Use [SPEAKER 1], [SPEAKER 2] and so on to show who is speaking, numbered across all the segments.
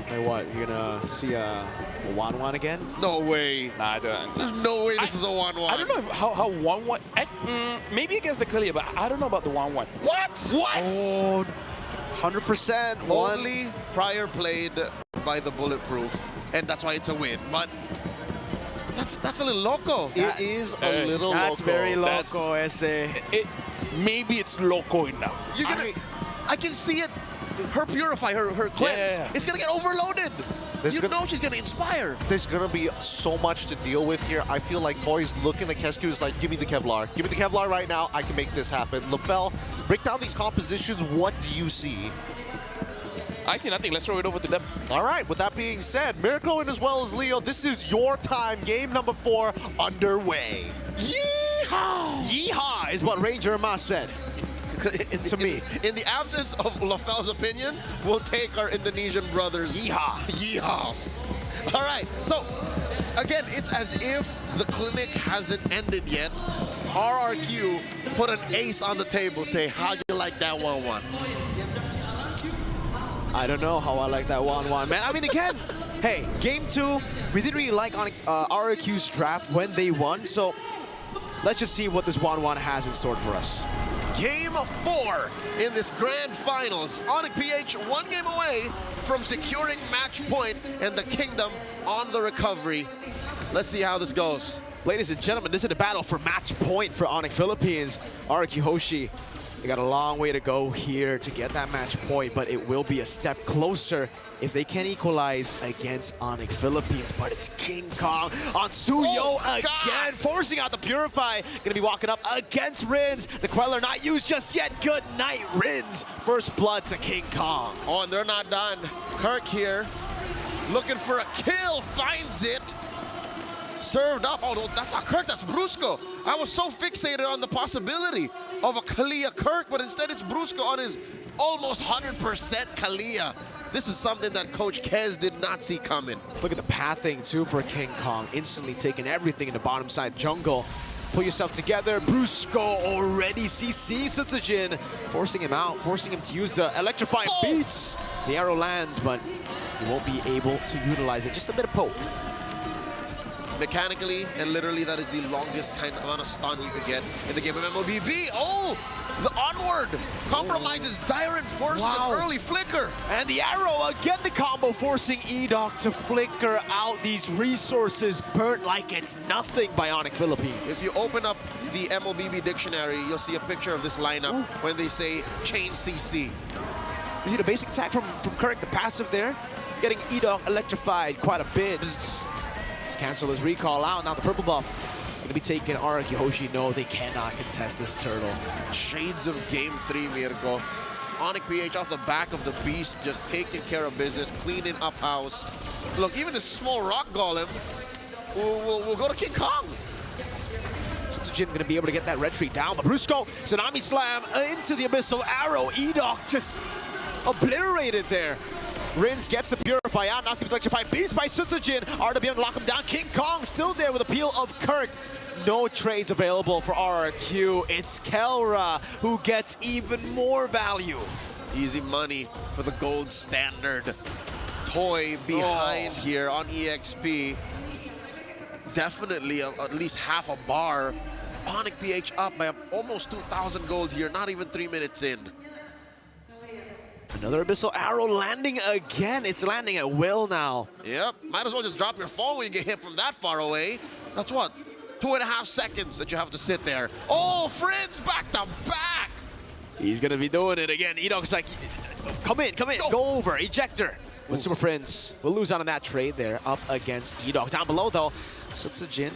[SPEAKER 1] Like what? You're gonna see a 1-1 again?
[SPEAKER 2] No way.
[SPEAKER 3] Nah, I don't.
[SPEAKER 2] There's no way this is a 1-1.
[SPEAKER 3] I don't know if how 1-1. Maybe against the Kalia, but I don't know about the 1-1.
[SPEAKER 2] What?
[SPEAKER 3] What?
[SPEAKER 1] Oh, 100%.
[SPEAKER 2] Only prior played by the Bulletproof, and that's why it's a win. But that's a little loco.
[SPEAKER 1] It is a little
[SPEAKER 3] that's
[SPEAKER 1] loco.
[SPEAKER 3] very
[SPEAKER 1] loco, ese.
[SPEAKER 3] Maybe it's loco enough.
[SPEAKER 2] You're gonna, I can see it. Her purify, her cleanse.
[SPEAKER 3] Yeah.
[SPEAKER 2] It's gonna get overloaded. You know she's gonna inspire.
[SPEAKER 1] There's gonna be so much to deal with here. I feel like Tori's looking at Kesku's like, give me the Kevlar. Give me the Kevlar right now. I can make this happen. LaFell, break down these compositions. What do you see?
[SPEAKER 3] I see nothing. Let's throw it over to them.
[SPEAKER 1] All right, with that being said, Mirko and as well as Leo, this is your time. Game number 4 underway.
[SPEAKER 3] Yeehaw!
[SPEAKER 1] Yeehaw is what Ranger Ma said. To me.
[SPEAKER 2] In the absence of LaFell's opinion, we'll take our Indonesian brothers.
[SPEAKER 1] Yeehaw.
[SPEAKER 2] Yeehaws. All right, so again, it's as if the clinic hasn't ended yet. RRQ put an ace on the table, say, how'd you like that 1-1?
[SPEAKER 1] I don't know how I like that 1-1, man. I mean, again, hey, game 2, we didn't really like RRQ's draft when they won, so let's just see what this 1-1 has in store for us.
[SPEAKER 2] Game 4 in this grand finals. Onic PH 1 game away from securing match point and the kingdom on the recovery. Let's see how this goes.
[SPEAKER 1] Ladies and gentlemen, this is a battle for match point for Onic Philippines. RRQ Hoshi, they got a long way to go here to get that match point, but it will be a step closer if they can equalize against Onic Philippines. But it's King Kong on Suyo again, forcing out the Purify. Gonna be walking up against Rins. The Queller not used just yet. Good night, Rins. First blood to King Kong.
[SPEAKER 2] Oh, and they're not done. Kirk here, looking for a kill, finds it. Served up. Oh, no, that's not Kirk, that's Brusco. I was so fixated on the possibility of a Kalia Kirk, but instead it's Brusco on his almost 100% Kalia. This is something that Coach Kez did not see coming.
[SPEAKER 1] Look at the pathing, too, for King Kong. Instantly taking everything in the bottom side jungle. Pull yourself together. Brusco already CC Sutsujin, forcing him out, forcing him to use the electrifying beats. The arrow lands, but he won't be able to utilize it. Just a bit of poke.
[SPEAKER 2] Mechanically and literally, that is the longest kind of amount of stun you could get in the game of MLBB. Oh, the onward compromises Dyrant, forces an early flicker.
[SPEAKER 1] And the arrow, again the combo, forcing Edoc to flicker out these resources, burnt like it's nothing by Onic Philippines.
[SPEAKER 2] If you open up the MLBB dictionary, you'll see a picture of this lineup when they say chain CC.
[SPEAKER 1] You see the basic attack from Kirk, the passive there, getting Edoc electrified quite a bit. Cancel his recall out. Now the purple buff going to be taking RRQ Hoshi. No, they cannot contest this turtle.
[SPEAKER 2] Shades of game 3, Mirko. Onic PH off the back of the beast, just taking care of business, cleaning up house. Look, even this small rock golem will go to King Kong.
[SPEAKER 1] Sutsujin going to be able to get that retreat down, but Brusco, Tsunami Slam into the Abyssal Arrow. Edoc just obliterated there. Rins gets the Purify out, now it's going to be electrified. Beats by Sutsujin. RWM to lock him down. King Kong still there with a peel of Kirk. No trades available for RRQ. It's Kelra who gets even more value.
[SPEAKER 2] Easy money for the gold standard. Toy behind here on EXP. Definitely at least half a bar. Onic PH up by almost 2,000 gold here, not even 3 minutes in.
[SPEAKER 1] Another Abyssal Arrow landing again. It's landing at will now.
[SPEAKER 2] Yep, might as well just drop your phone when you get hit from that far away. That's what, 2.5 seconds that you have to sit there. Oh, Fritz back to back.
[SPEAKER 1] He's gonna be doing it again. Edoc's like, come in, go over, ejector. With Super Friends, we'll lose out on that trade there up against Edoc. Down below though, Sutsujin.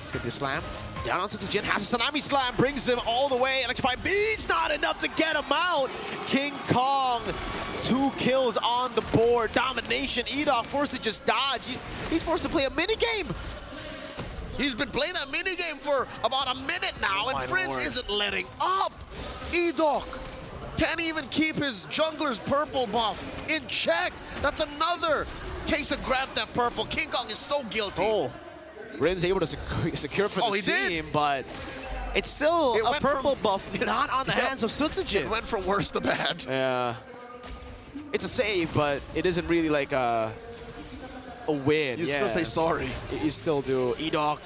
[SPEAKER 1] Let's get this slam. Down on Sutsujin, has a Tsunami Slam, brings him all the way. Electrified beats, not enough to get him out. King Kong, 2 kills on the board. Domination, Edoc forced to just dodge. He's forced to play a minigame.
[SPEAKER 2] He's been playing that minigame for about a minute now, and Prince isn't letting up. Edoc can't even keep his jungler's purple buff in check. That's another case of grab that purple. King Kong is so guilty.
[SPEAKER 1] Oh, Rin's able to secure for the team, but it's still a purple buff not on the hands of Sutsujin.
[SPEAKER 2] It went from worse to bad.
[SPEAKER 1] Yeah. It's a save, but it isn't really like a win.
[SPEAKER 2] You still say sorry.
[SPEAKER 1] You still do. Edok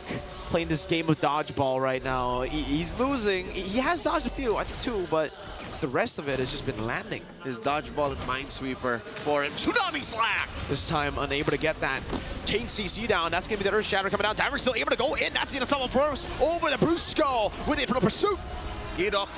[SPEAKER 1] playing this game of dodgeball right now. He's losing. He has dodged a few, I think two, but the rest of it has just been landing.
[SPEAKER 2] His dodgeball and minesweeper for him. Tsunami Slam!
[SPEAKER 1] This time unable to get that chain CC down. That's going to be the Earth Shatter coming down. Diver's still able to go in. That's the Assault first. Over the Brusco with the Infernal Pursuit.
[SPEAKER 2] Edok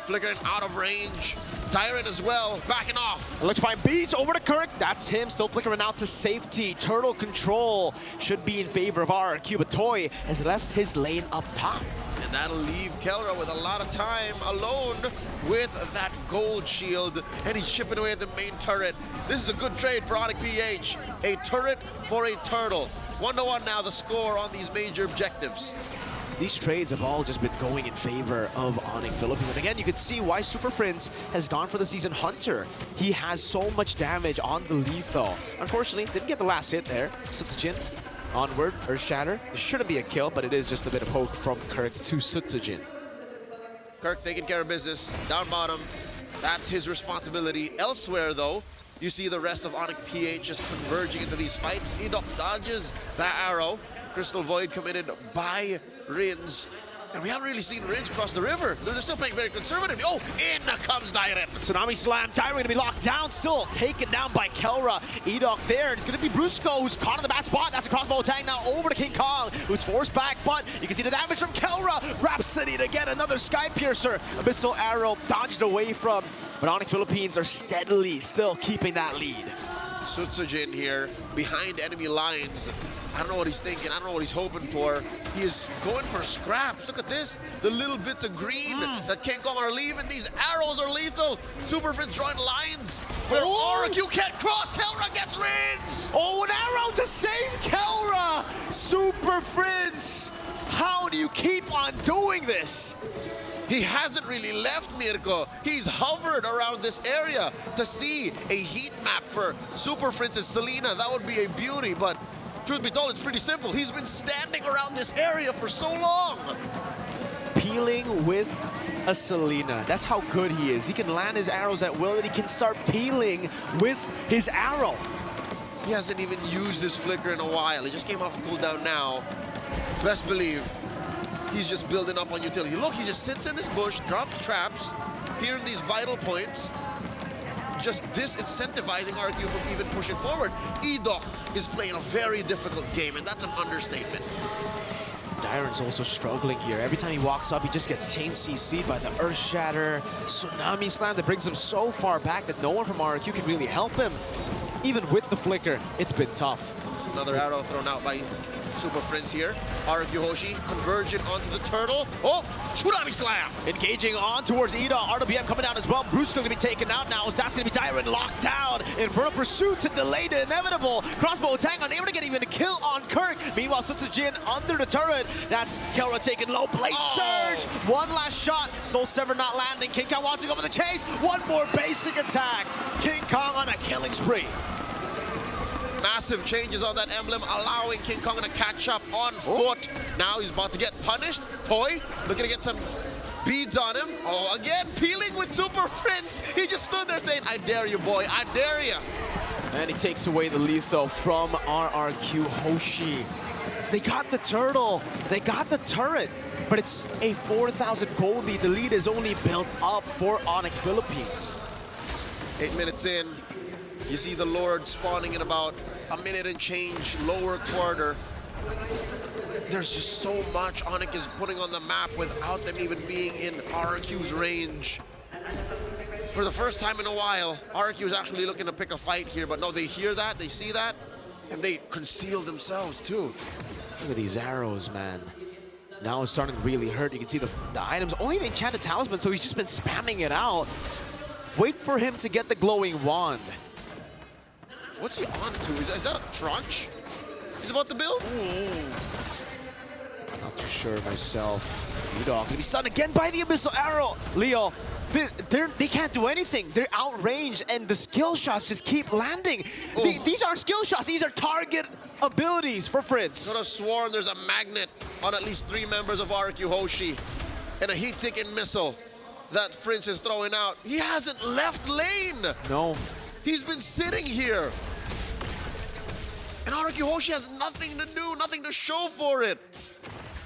[SPEAKER 2] flickering out of range. Tyrant as well, backing off.
[SPEAKER 1] Electrifying Beats over to Kirk. That's him still flickering out to safety. Turtle control should be in favor of RRQ, but Toy has left his lane up top.
[SPEAKER 2] And that'll leave Kelra with a lot of time alone with that gold shield. And he's chipping away at the main turret. This is a good trade for Onic PH. A turret for a turtle. 1-1 now the score on these major objectives.
[SPEAKER 1] These trades have all just been going in favor of Onic Philippines. And again, you can see why Super Prince has gone for the season Hunter. He has so much damage on the lethal. Unfortunately, didn't get the last hit there. Sutsujin onward, Earth Shatter. There shouldn't be a kill, but it is just a bit of poke from Kirk to Sutsujin.
[SPEAKER 2] Kirk taking care of business, down bottom. That's his responsibility. Elsewhere, though, you see the rest of Onic PH just converging into these fights. Edok dodges that arrow. Crystal Void committed by Rins. And we haven't really seen Rins cross the river. They're still playing very conservatively. Oh, in comes Tyrant.
[SPEAKER 1] Tsunami Slam. Tyrant going to be locked down. Still taken down by Kelra. Edok there. It's going to be Brusco who's caught in the bad spot. That's a crossbow tag now over to King Kong, who's forced back. But you can see the damage from Kelra. Rhapsody to get another Sky Piercer. Abyssal Arrow dodged away from. But Onic Philippines are steadily still keeping that lead.
[SPEAKER 2] Sutsujin here behind enemy lines. I don't know what he's thinking. I don't know what he's hoping for. He is going for scraps. Look at this. The little bits of green that King Kong are leaving. These arrows are lethal. Super Prince drawing lines. But RRQ can't cross. Kelra gets Rins.
[SPEAKER 1] Oh, an arrow to save Kelra. Super Prince. How do you keep on doing this?
[SPEAKER 2] He hasn't really left Mirko. He's hovered around this area to see a heat map for Super Prince's Selena. That would be a beauty, but truth be told, it's pretty simple. He's been standing around this area for so long.
[SPEAKER 1] Peeling with a Selena. That's how good he is. He can land his arrows at will, and he can start peeling with his arrow.
[SPEAKER 2] He hasn't even used his flicker in a while. He just came off a cooldown now. Best believe he's just building up on utility. Look, he just sits in this bush, drops traps here in these vital points, just disincentivizing RQ from even pushing forward. Edok is playing a very difficult game, and that's an understatement.
[SPEAKER 1] Dyron's also struggling here. Every time he walks up, he just gets chain CC'd by the Earth Shatter. Tsunami Slam that brings him so far back that no one from RQ can really help him. Even with the flicker, it's been tough.
[SPEAKER 2] Another arrow thrown out by Super Prince here. RQ Hoshi converging onto the turtle. Oh, Tsunami Slam!
[SPEAKER 1] Engaging on towards Ida. RWM coming down as well. Bruce going to be taken out now as that's going to be Tyrant locked down. Infernal Pursuit to delay the inevitable. Crossbow attack unable to get even a kill on Kirk. Meanwhile, Sutsujin under the turret. That's Kelra taking low blade surge. One last shot. Soul Sever not landing. King Kong wants to go for the chase. One more basic attack. King Kong on a killing spree.
[SPEAKER 2] Massive changes on that emblem, allowing King Kong to catch up on foot. Now he's about to get punished. Toy looking to get some beads on him. Oh, again, peeling with Super Prince. He just stood there saying, I dare you, boy, I dare you.
[SPEAKER 1] And he takes away the lethal from RRQ Hoshi. They got the turtle, they got the turret, but it's a 4,000 gold lead. The lead is only built up for Onic Philippines.
[SPEAKER 2] 8 minutes in, you see the Lord spawning in about a minute and change, lower quarter. There's just so much Onic is putting on the map without them even being in RRQ's range. For the first time in a while, RRQ is actually looking to pick a fight here, but no, they hear that, they see that, and they conceal themselves too.
[SPEAKER 1] Look at these arrows, man. Now it's starting to really hurt. You can see the items, only the enchanted talisman, so he's just been spamming it out. Wait for him to get the glowing wand.
[SPEAKER 2] What's he on to? Is that a trunch? He's about to build?
[SPEAKER 1] Not too sure myself. Udog gonna be stunned again by the Abyssal Arrow. Leo, they can't do anything. They're outranged, and the skill shots just keep landing. These aren't skill shots. These are target abilities for Fritz.
[SPEAKER 2] Could have sworn there's a magnet on at least 3 members of RQ Hoshi and a heat-seeking missile that Prince is throwing out. He hasn't left lane.
[SPEAKER 1] No.
[SPEAKER 2] He's been sitting here. And Hoshi has nothing to do, nothing to show for it.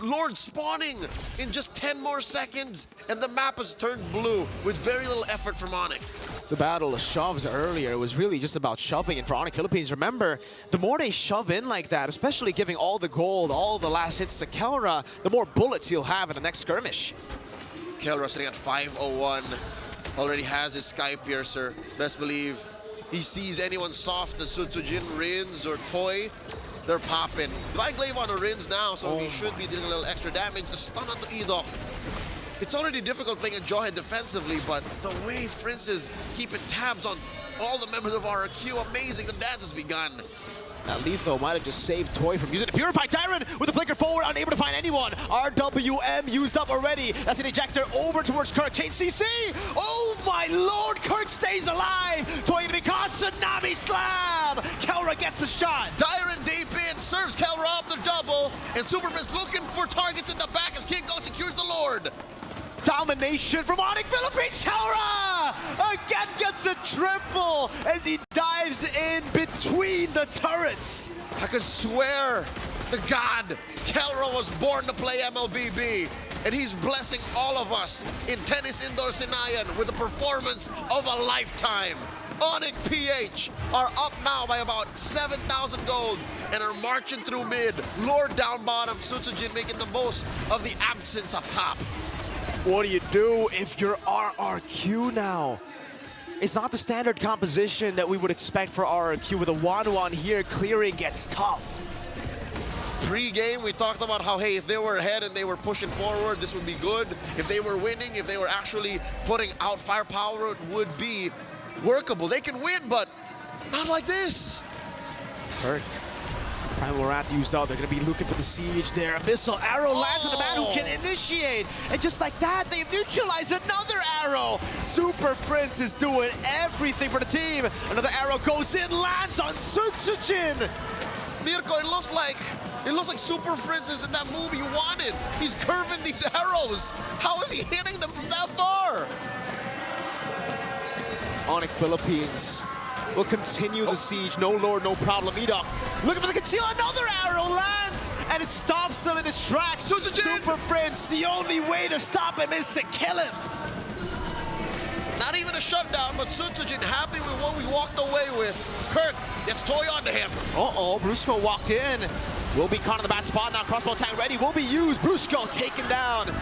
[SPEAKER 2] Lord spawning in just 10 more seconds, and the map has turned blue with very little effort from Onic.
[SPEAKER 1] The battle of shoves earlier was really just about shoving in for Onic Philippines. Remember, the more they shove in like that, especially giving all the gold, all the last hits to Kelra, the more bullets he'll have in the next skirmish.
[SPEAKER 2] Kelra sitting at 501, already has his Sky Piercer. Best believe he sees anyone soft as Sutsujin, Rins, or Toy, they're popping. Divine Glaive on the Rins now, so he should be dealing a little extra damage. The stun on the Edok. It's already difficult playing a Jawhead defensively, but the way Prince is keeping tabs on all the members of RRQ, amazing. The dance has begun.
[SPEAKER 1] Now Letho might have just saved Toy from using the Purify Tyrant with the flicker forward, unable to find anyone. RWM used up already. That's an ejector over towards Kirk. Change CC! Oh my lord, Kirk stays alive! Toy because Tsunami Slam! Kelra gets the shot.
[SPEAKER 2] Tyrant deep in, serves Kelra off the double, and Superfist looking for targets in the back as King Kong secures the Lord.
[SPEAKER 1] Domination from Onic Philippines. Kelra again gets a triple as he dives in between the turrets.
[SPEAKER 2] I could swear to God, Kelra was born to play MLBB, and he's blessing all of us in Tennis Indoor Sinayan with a performance of a lifetime. Onic PH are up now by about 7,000 gold and are marching through mid. Lord down bottom, Sutsujin making the most of the absence up top.
[SPEAKER 1] What do you do if you're RRQ now? It's not the standard composition that we would expect for RRQ. With a 1-1 here, clearing gets tough.
[SPEAKER 2] Pre-game, we talked about how, hey, if they were ahead and they were pushing forward, this would be good. If they were winning, if they were actually putting out firepower, it would be workable. They can win, but not like this.
[SPEAKER 1] Kirk. Primal Wrath used out. They're going to be looking for the siege there. Abyssal arrow lands on the man who can initiate. And just like that, they've neutralized another arrow. Super Prince is doing everything for the team. Another arrow goes in, lands on Sutsujin.
[SPEAKER 2] Mirko, it looks like Super Prince is in that movie you wanted. He's curving these arrows. How is he hitting them from that far?
[SPEAKER 1] Onic Philippines will continue the siege. No lord, no problem. Edok looking for the conceal. Another arrow lands, and it stops them in his tracks. Super Prince, the only way to stop him is to kill him.
[SPEAKER 2] Not even a shutdown, but Sutsujin happy with what we walked away with. Kirk gets Toy onto him.
[SPEAKER 1] Uh-oh, Brusco walked in. Will be caught in the bad spot now. Crossbow tag ready, will be used. Brusco taken down.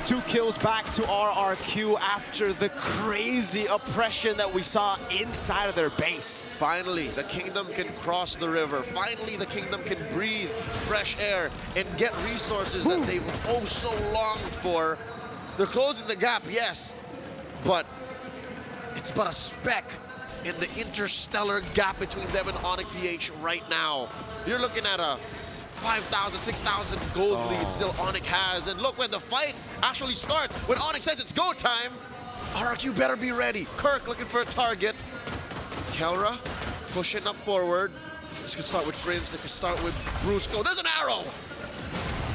[SPEAKER 1] 2 kills back to RRQ after the crazy oppression that we saw inside of their base.
[SPEAKER 2] Finally, the kingdom can cross the river. Finally, the kingdom can breathe fresh air and get resources that they've oh so longed for. They're closing the gap, yes, but it's but a speck in the interstellar gap between them and Onic PH right now. You're looking at a 5,000, 6,000 gold lead still Onic has. And look, when the fight actually starts, when Onic says it's go time, RRQ better be ready. Kirk looking for a target. Kelra pushing up forward. This could start with Prince, they could start with Brusco. There's an arrow!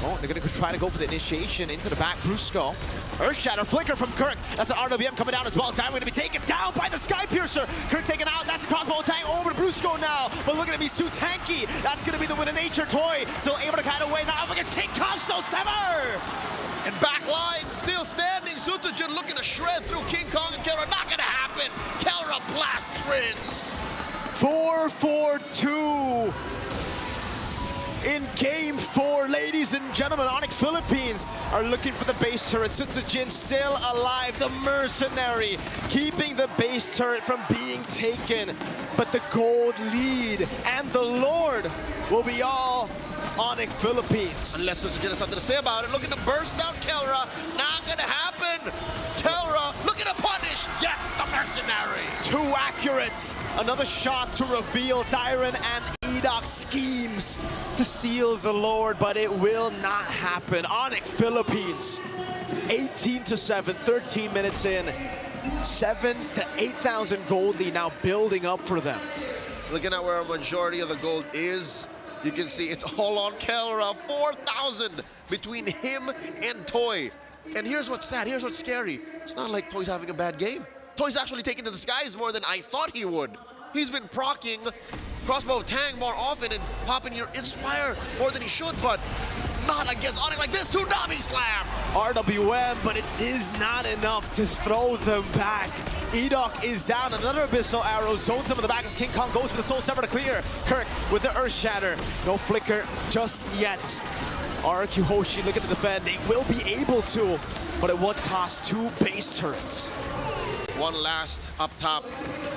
[SPEAKER 1] Oh, they're going to try to go for the initiation into the back. Brusco. Earthshatter flicker from Kirk. That's an RWM coming down as well. Time going to be taken down by the Sky Piercer. Kirk taken out. That's a crossbow attack over to Brusco now. But look at him, he's too tanky. That's going to be the win of nature. Toy still able to kind of win. Now up against King Kong, so sever!
[SPEAKER 2] And back line still standing. Sutsujin looking to shred through King Kong and Kelra. Not going to happen. Kelra blasts Prince.
[SPEAKER 1] 4-4-2. In game 4, ladies and gentlemen, Onic Philippines are looking for the base turret. Sutsujin still alive, the mercenary, keeping the base turret from being taken. But the gold lead and the Lord will be all Onic Philippines.
[SPEAKER 2] Unless Sutsujin has something to say about it. Looking to burst out Kelra. Not gonna happen. Kelra looking to punish. Yes, the mercenary.
[SPEAKER 1] Too accurate. Another shot to reveal Dyron and Edok schemes to steal the Lord, but it will not happen. Onic Philippines, 18-7, 13 minutes in, 7,000 to 8,000 gold lead now building up for them.
[SPEAKER 2] Looking at where a majority of the gold is, you can see it's all on Kelra. 4,000 between him and Toy. And here's what's sad, here's what's scary. It's not like Toy's having a bad game. Toy's actually taken to the skies more than I thought he would. He's been proccing Crossbow of Tang more often and popping your Inspire more than he should, but not against Onic like this. Tsunami Slam!
[SPEAKER 1] RWM, but it is not enough to throw them back. Enoch is down. Another Abyssal Arrow zones him in the back as King Kong goes for the Soul Sever to clear. Kirk with the Earth Shatter. No flicker just yet. RQ Hoshi looking to defend. They will be able to, but at what cost? 2 base turrets.
[SPEAKER 2] One last up top,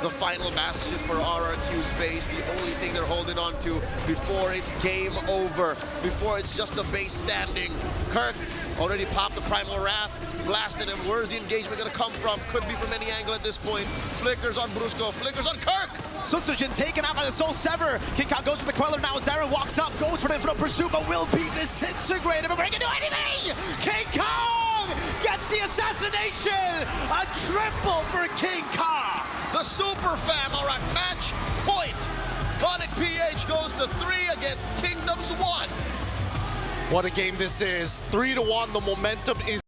[SPEAKER 2] the final bastion for RRQ's base, the only thing they're holding on to before it's game over, before it's just a base standing. Kirk already popped the Primal Wrath, blasted him. Where's the engagement gonna come from? Could be from any angle at this point. Flickers on Brusco, flickers on Kirk!
[SPEAKER 1] Sutsujin taken out by the Soul Sever. King Kong goes for the Queller now as Darren walks up, goes for the infinite pursuit, but will be disintegrated before he can do anything! King Kong gets the assassination! A triple for King Kong!
[SPEAKER 2] The Super Fam are at match point. Onic PH goes to 3 against Kingdoms 1.
[SPEAKER 4] What a game this is. 3-1, the momentum is